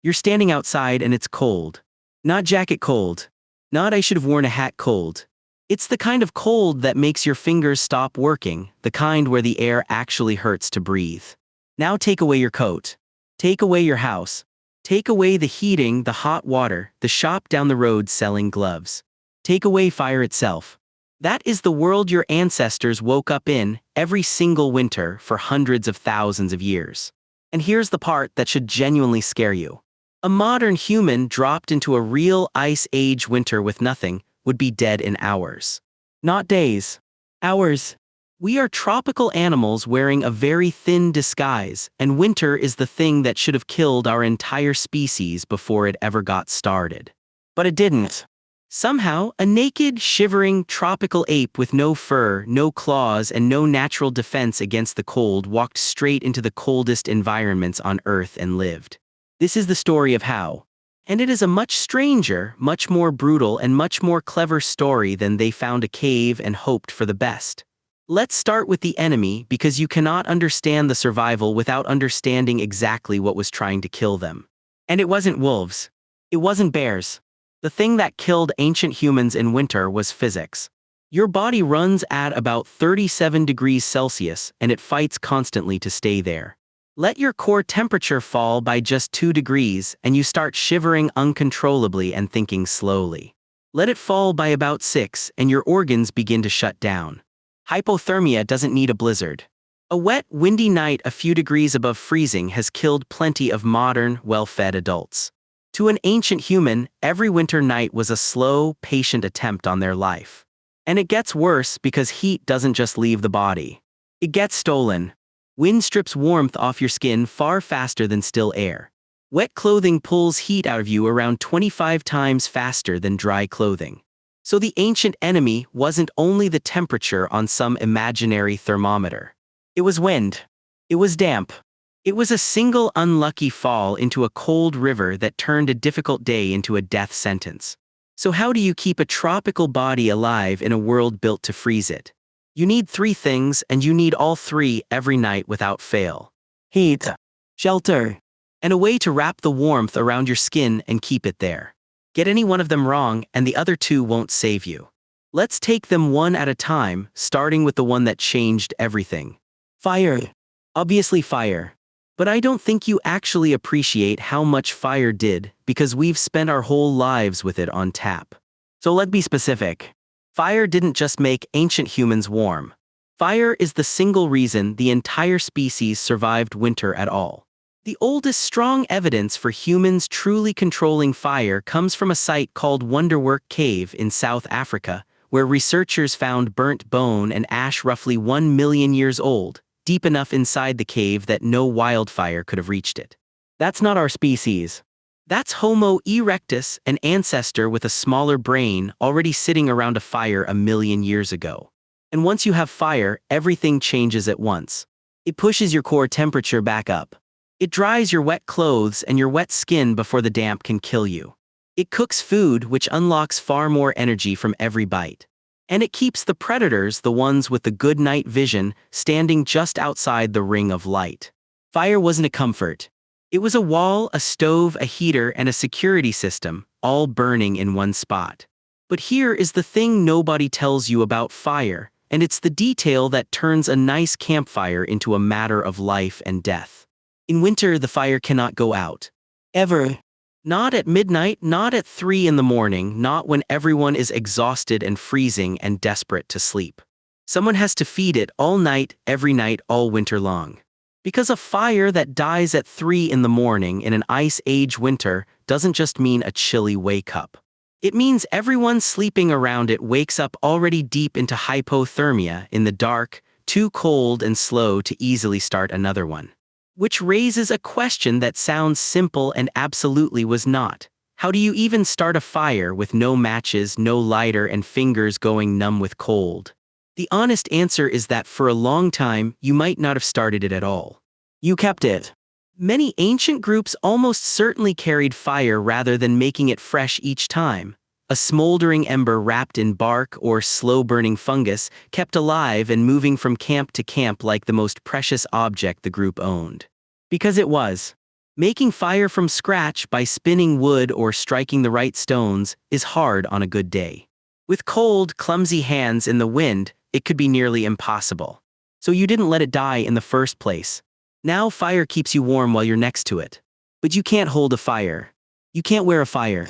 You're standing outside and it's cold. Not jacket cold. Not I should have worn a hat cold. It's the kind of cold that makes your fingers stop working, the kind where the air actually hurts to breathe. Now take away your coat. Take away your house. Take away the heating, the hot water, the shop down the road selling gloves. Take away fire itself. That is the world your ancestors woke up in every single winter for hundreds of thousands of years. And here's the part that should genuinely scare you. A modern human dropped into a real ice age winter with nothing would be dead in hours. Not days. Hours. We are tropical animals wearing a very thin disguise, and winter is the thing that should have killed our entire species before it ever got started. But it didn't. Somehow, a naked, shivering, tropical ape with no fur, no claws, and no natural defense against the cold walked straight into the coldest environments on Earth and lived. This is the story of how. And it is a much stranger, much more brutal, and much more clever story than they found a cave and hoped for the best. Let's start with the enemy because you cannot understand the survival without understanding exactly what was trying to kill them. And it wasn't wolves. It wasn't bears. The thing that killed ancient humans in winter was physics. Your body runs at about 37 degrees Celsius and it fights constantly to stay there. Let your core temperature fall by just 2 degrees and you start shivering uncontrollably and thinking slowly. Let it fall by about 6 and your organs begin to shut down. Hypothermia doesn't need a blizzard. A wet, windy night a few degrees above freezing has killed plenty of modern, well-fed adults. To an ancient human, every winter night was a slow, patient attempt on their life. And it gets worse because heat doesn't just leave the body. It gets stolen. Wind strips warmth off your skin far faster than still air. Wet clothing pulls heat out of you around 25 times faster than dry clothing. So the ancient enemy wasn't only the temperature on some imaginary thermometer. It was wind. It was damp. It was a single unlucky fall into a cold river that turned a difficult day into a death sentence. So how do you keep a tropical body alive in a world built to freeze it? You need 3 things, and you need all 3 every night without fail. Heat, shelter, and a way to wrap the warmth around your skin and keep it there. Get any one of them wrong, and the other 2 won't save you. Let's take them one at a time, starting with the one that changed everything. Fire. Obviously fire. But I don't think you actually appreciate how much fire did, because we've spent our whole lives with it on tap. So let's be specific. Fire didn't just make ancient humans warm. Fire is the single reason the entire species survived winter at all. The oldest strong evidence for humans truly controlling fire comes from a site called Wonderwerk Cave in South Africa, where researchers found burnt bone and ash roughly 1 million years old, deep enough inside the cave that no wildfire could have reached it. That's not our species. That's Homo erectus, an ancestor with a smaller brain already sitting around a fire 1 million years ago. And once you have fire, everything changes at once. It pushes your core temperature back up. It dries your wet clothes and your wet skin before the damp can kill you. It cooks food, which unlocks far more energy from every bite. And it keeps the predators, the ones with the good night vision, standing just outside the ring of light. Fire wasn't a comfort. It was a wall, a stove, a heater, and a security system, all burning in one spot. But here is the thing nobody tells you about fire, and it's the detail that turns a nice campfire into a matter of life and death. In winter, the fire cannot go out. Ever. Not at midnight, not at 3 in the morning, not when everyone is exhausted and freezing and desperate to sleep. Someone has to feed it all night, every night, all winter long. Because a fire that dies at 3 in the morning in an ice age winter doesn't just mean a chilly wake-up. It means everyone sleeping around it wakes up already deep into hypothermia in the dark, too cold and slow to easily start another one. Which raises a question that sounds simple and absolutely was not. How do you even start a fire with no matches, no lighter, and fingers going numb with cold? The honest answer is that for a long time, you might not have started it at all. You kept it. Many ancient groups almost certainly carried fire rather than making it fresh each time. A smoldering ember wrapped in bark or slow-burning fungus kept alive and moving from camp to camp like the most precious object the group owned. Because it was. Making fire from scratch by spinning wood or striking the right stones is hard on a good day. With cold, clumsy hands in the wind, it could be nearly impossible. So you didn't let it die in the first place. Now fire keeps you warm while you're next to it. But you can't hold a fire. You can't wear a fire.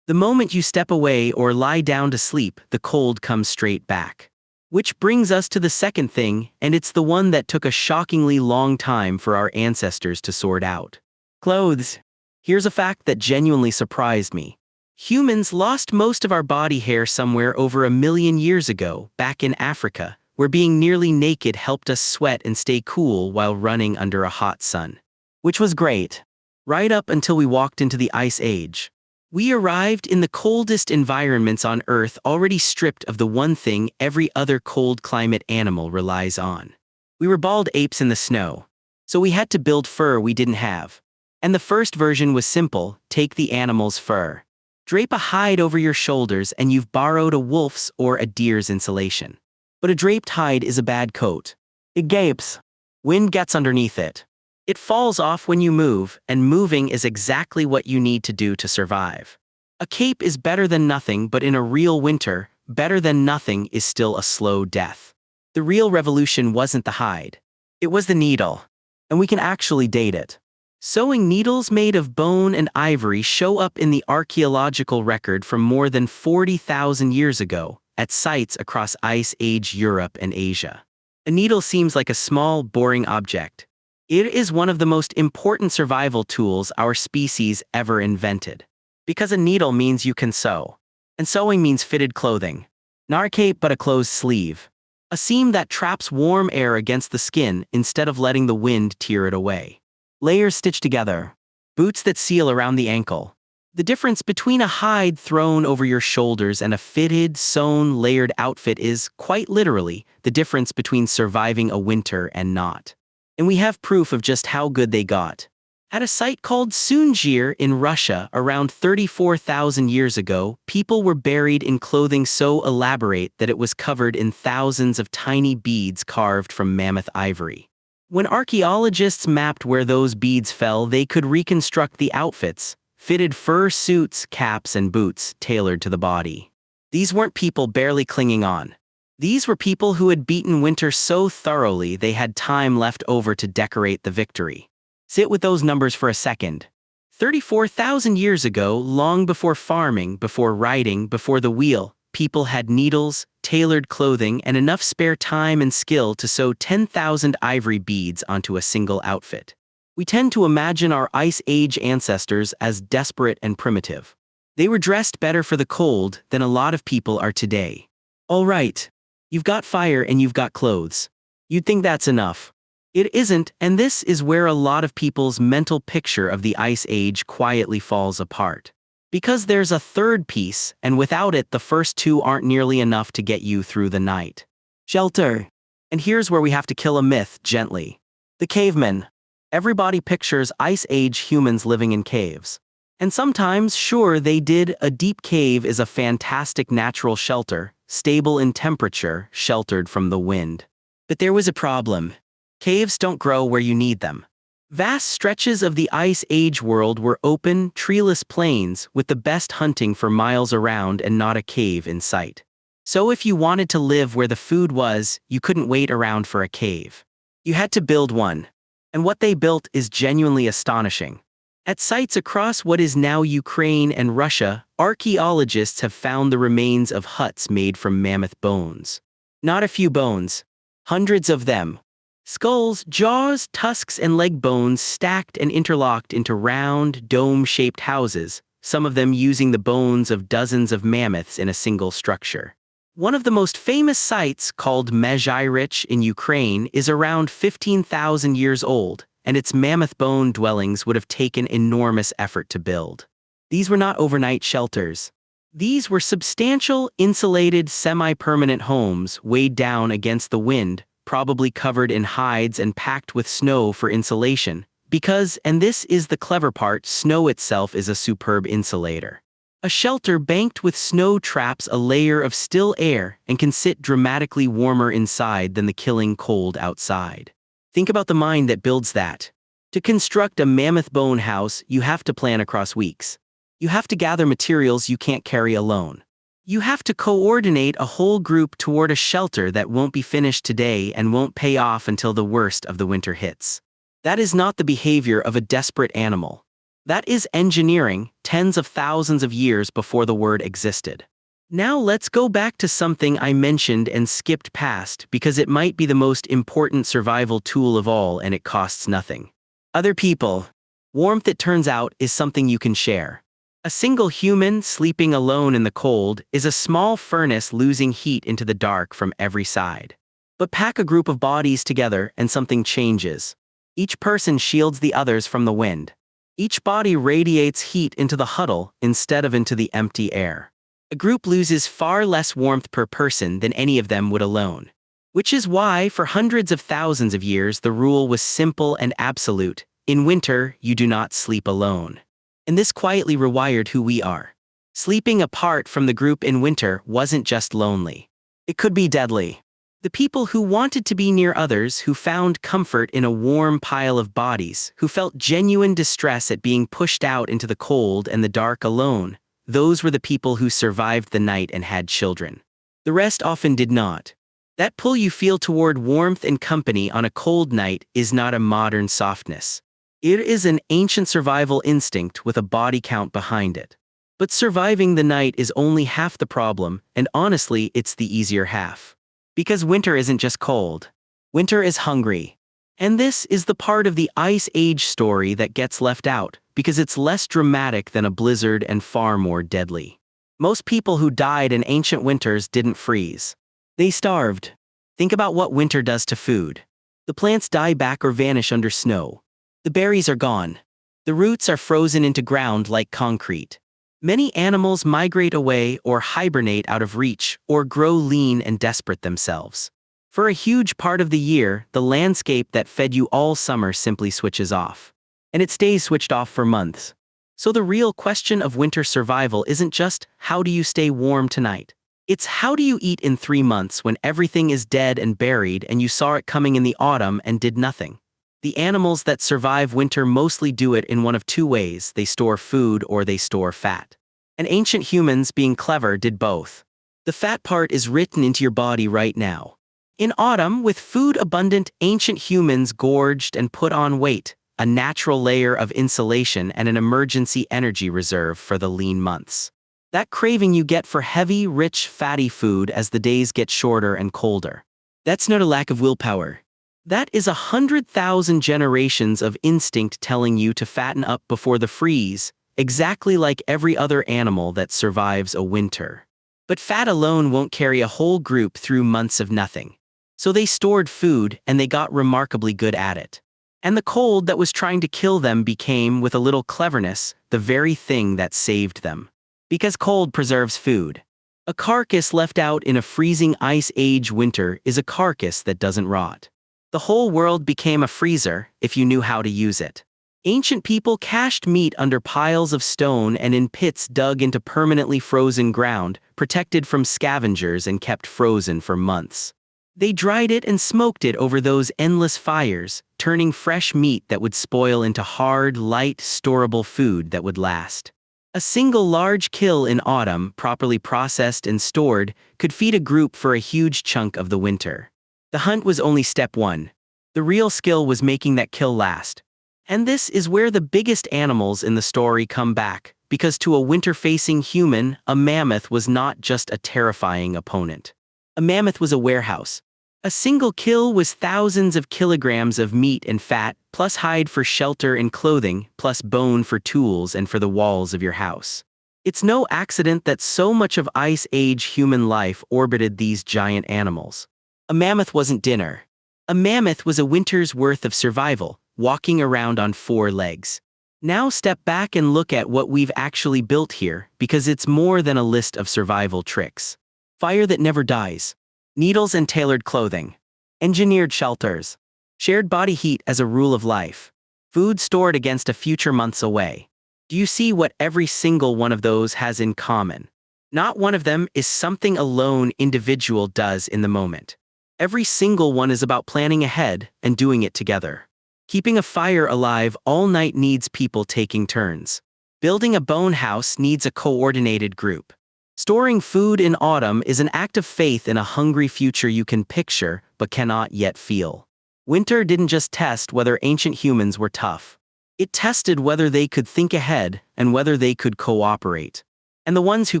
The moment you step away or lie down to sleep, the cold comes straight back. Which brings us to the second thing, and it's the one that took a shockingly long time for our ancestors to sort out. Clothes. Here's a fact that genuinely surprised me. Humans lost most of our body hair somewhere over 1 million years ago, back in Africa, where being nearly naked helped us sweat and stay cool while running under a hot sun. Which was great. Right up until we walked into the Ice Age. We arrived in the coldest environments on Earth, already stripped of the one thing every other cold climate animal relies on. We were bald apes in the snow. So we had to build fur we didn't have. And the first version was simple: take the animal's fur. Drape a hide over your shoulders and you've borrowed a wolf's or a deer's insulation. But a draped hide is a bad coat. It gapes. Wind gets underneath it. It falls off when you move, and moving is exactly what you need to do to survive. A cape is better than nothing, but in a real winter, better than nothing is still a slow death. The real revolution wasn't the hide. It was the needle. And we can actually date it. Sewing needles made of bone and ivory show up in the archaeological record from more than 40,000 years ago, at sites across Ice Age Europe and Asia. A needle seems like a small, boring object. It is one of the most important survival tools our species ever invented. Because a needle means you can sew. And sewing means fitted clothing. Not a cape but a closed sleeve. A seam that traps warm air against the skin instead of letting the wind tear it away. Layers stitched together. Boots that seal around the ankle. The difference between a hide thrown over your shoulders and a fitted, sewn, layered outfit is, quite literally, the difference between surviving a winter and not. And we have proof of just how good they got. At a site called Sungir in Russia around 34,000 years ago, people were buried in clothing so elaborate that it was covered in thousands of tiny beads carved from mammoth ivory. When archaeologists mapped where those beads fell, they could reconstruct the outfits, fitted fur suits, caps, and boots tailored to the body. These weren't people barely clinging on. These were people who had beaten winter so thoroughly they had time left over to decorate the victory. Sit with those numbers for a second. 34,000 years ago, long before farming, before writing, before the wheel, people had needles, tailored clothing, and enough spare time and skill to sew 10,000 ivory beads onto a single outfit. We tend to imagine our Ice Age ancestors as desperate and primitive. They were dressed better for the cold than a lot of people are today. All right. You've got fire and you've got clothes. You'd think that's enough. It isn't, and this is where a lot of people's mental picture of the Ice Age quietly falls apart. Because there's a third piece, and without it the first two aren't nearly enough to get you through the night. Shelter. And here's where we have to kill a myth gently. The cavemen. Everybody pictures Ice Age humans living in caves. And sometimes, sure, they did. A deep cave is a fantastic natural shelter, stable in temperature, sheltered from the wind. But there was a problem. Caves don't grow where you need them. Vast stretches of the Ice Age world were open, treeless plains, with the best hunting for miles around and not a cave in sight. So if you wanted to live where the food was, you couldn't wait around for a cave. You had to build one. And what they built is genuinely astonishing. At sites across what is now Ukraine and Russia, archaeologists have found the remains of huts made from mammoth bones. Not a few bones. Hundreds of them. Skulls, jaws, tusks, and leg bones stacked and interlocked into round, dome-shaped houses, some of them using the bones of dozens of mammoths in a single structure. One of the most famous sites, called Mezhyrich in Ukraine, is around 15,000 years old, and its mammoth bone dwellings would have taken enormous effort to build. These were not overnight shelters. These were substantial, insulated, semi-permanent homes weighed down against the wind, probably covered in hides and packed with snow for insulation, because, and this is the clever part, snow itself is a superb insulator. A shelter banked with snow traps a layer of still air and can sit dramatically warmer inside than the killing cold outside. Think about the mind that builds that. To construct a mammoth bone house, you have to plan across weeks. You have to gather materials you can't carry alone. You have to coordinate a whole group toward a shelter that won't be finished today and won't pay off until the worst of the winter hits. That is not the behavior of a desperate animal. That is engineering, tens of thousands of years before the word existed. Now let's go back to something I mentioned and skipped past because it might be the most important survival tool of all and it costs nothing. Other people. Warmth, it turns out, is something you can share. A single human sleeping alone in the cold is a small furnace losing heat into the dark from every side. But pack a group of bodies together and something changes. Each person shields the others from the wind. Each body radiates heat into the huddle instead of into the empty air. A group loses far less warmth per person than any of them would alone. Which is why, for hundreds of thousands of years, the rule was simple and absolute. In winter, you do not sleep alone. And this quietly rewired who we are. Sleeping apart from the group in winter wasn't just lonely. It could be deadly. The people who wanted to be near others, who found comfort in a warm pile of bodies, who felt genuine distress at being pushed out into the cold and the dark alone, those were the people who survived the night and had children. The rest often did not. That pull you feel toward warmth and company on a cold night is not a modern softness. It is an ancient survival instinct with a body count behind it. But surviving the night is only half the problem, and honestly, it's the easier half. Because winter isn't just cold. Winter is hungry. And this is the part of the Ice Age story that gets left out, because it's less dramatic than a blizzard and far more deadly. Most people who died in ancient winters didn't freeze. They starved. Think about what winter does to food. The plants die back or vanish under snow. The berries are gone. The roots are frozen into ground like concrete. Many animals migrate away or hibernate out of reach or grow lean and desperate themselves. For a huge part of the year, the landscape that fed you all summer simply switches off. And it stays switched off for months. So the real question of winter survival isn't just, how do you stay warm tonight? It's how do you eat in 3 months when everything is dead and buried and you saw it coming in the autumn and did nothing? The animals that survive winter mostly do it in one of two ways: they store food or they store fat. And ancient humans, being clever, did both. The fat part is written into your body right now. In autumn, with food abundant, ancient humans gorged and put on weight, a natural layer of insulation and an emergency energy reserve for the lean months. That craving you get for heavy, rich, fatty food as the days get shorter and colder. That's not a lack of willpower. That is 100,000 generations of instinct telling you to fatten up before the freeze, exactly like every other animal that survives a winter. But fat alone won't carry a whole group through months of nothing. So they stored food, and they got remarkably good at it. And the cold that was trying to kill them became, with a little cleverness, the very thing that saved them. Because cold preserves food. A carcass left out in a freezing ice age winter is a carcass that doesn't rot. The whole world became a freezer, if you knew how to use it. Ancient people cached meat under piles of stone and in pits dug into permanently frozen ground, protected from scavengers and kept frozen for months. They dried it and smoked it over those endless fires, turning fresh meat that would spoil into hard, light, storable food that would last. A single large kill in autumn, properly processed and stored, could feed a group for a huge chunk of the winter. The hunt was only step one. The real skill was making that kill last. And this is where the biggest animals in the story come back, because to a winter-facing human, a mammoth was not just a terrifying opponent. A mammoth was a warehouse. A single kill was thousands of kilograms of meat and fat, plus hide for shelter and clothing, plus bone for tools and for the walls of your house. It's no accident that so much of Ice Age human life orbited these giant animals. A mammoth wasn't dinner. A mammoth was a winter's worth of survival, walking around on 4 legs. Now step back and look at what we've actually built here, because it's more than a list of survival tricks. Fire that never dies. Needles and tailored clothing. Engineered shelters. Shared body heat as a rule of life. Food stored against a future months away. Do you see what every single one of those has in common? Not one of them is something a lone individual does in the moment. Every single one is about planning ahead and doing it together. Keeping a fire alive all night needs people taking turns. Building a bone house needs a coordinated group. Storing food in autumn is an act of faith in a hungry future you can picture but cannot yet feel. Winter didn't just test whether ancient humans were tough. It tested whether they could think ahead and whether they could cooperate. And the ones who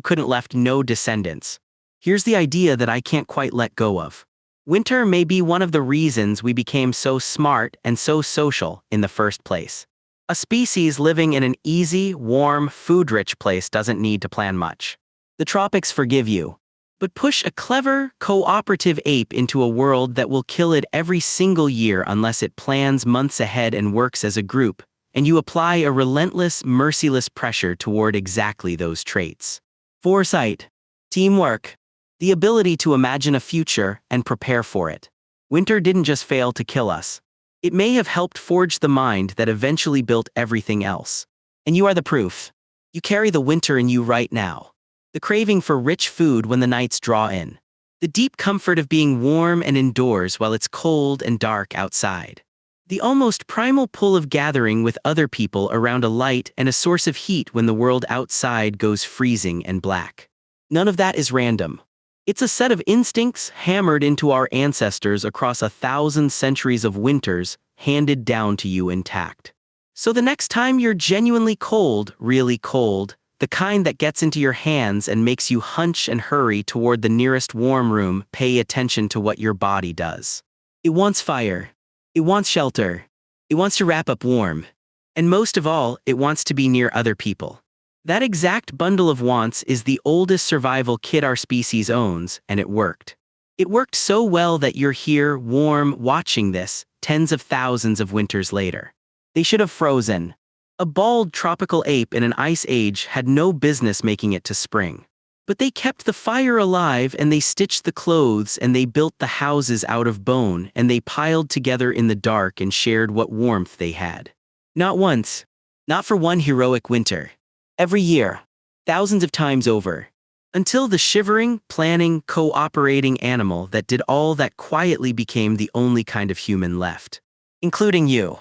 couldn't left no descendants. Here's the idea that I can't quite let go of. Winter may be one of the reasons we became so smart and so social in the first place. A species living in an easy, warm, food-rich place doesn't need to plan much. The tropics forgive you. But push a clever, cooperative ape into a world that will kill it every single year unless it plans months ahead and works as a group, and you apply a relentless, merciless pressure toward exactly those traits. Foresight, teamwork, the ability to imagine a future and prepare for it. Winter didn't just fail to kill us. It may have helped forge the mind that eventually built everything else. And you are the proof. You carry the winter in you right now. The craving for rich food when the nights draw in. The deep comfort of being warm and indoors while it's cold and dark outside. The almost primal pull of gathering with other people around a light and a source of heat when the world outside goes freezing and black. None of that is random. It's a set of instincts hammered into our ancestors across 1,000 centuries of winters, handed down to you intact. So the next time you're genuinely cold, really cold, the kind that gets into your hands and makes you hunch and hurry toward the nearest warm room, pay attention to what your body does. It wants fire. It wants shelter. It wants to wrap up warm. And most of all, it wants to be near other people. That exact bundle of wants is the oldest survival kit our species owns, and it worked. It worked so well that you're here, warm, watching this, tens of thousands of winters later. They should have frozen. A bald tropical ape in an ice age had no business making it to spring. But they kept the fire alive, and they stitched the clothes, and they built the houses out of bone, and they piled together in the dark and shared what warmth they had. Not once. Not for one heroic winter. Every year. Thousands of times over. Until the shivering, planning, cooperating animal that did all that quietly became the only kind of human left. Including you.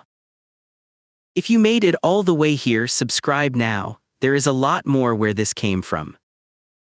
If you made it all the way here, subscribe now. There is a lot more where this came from.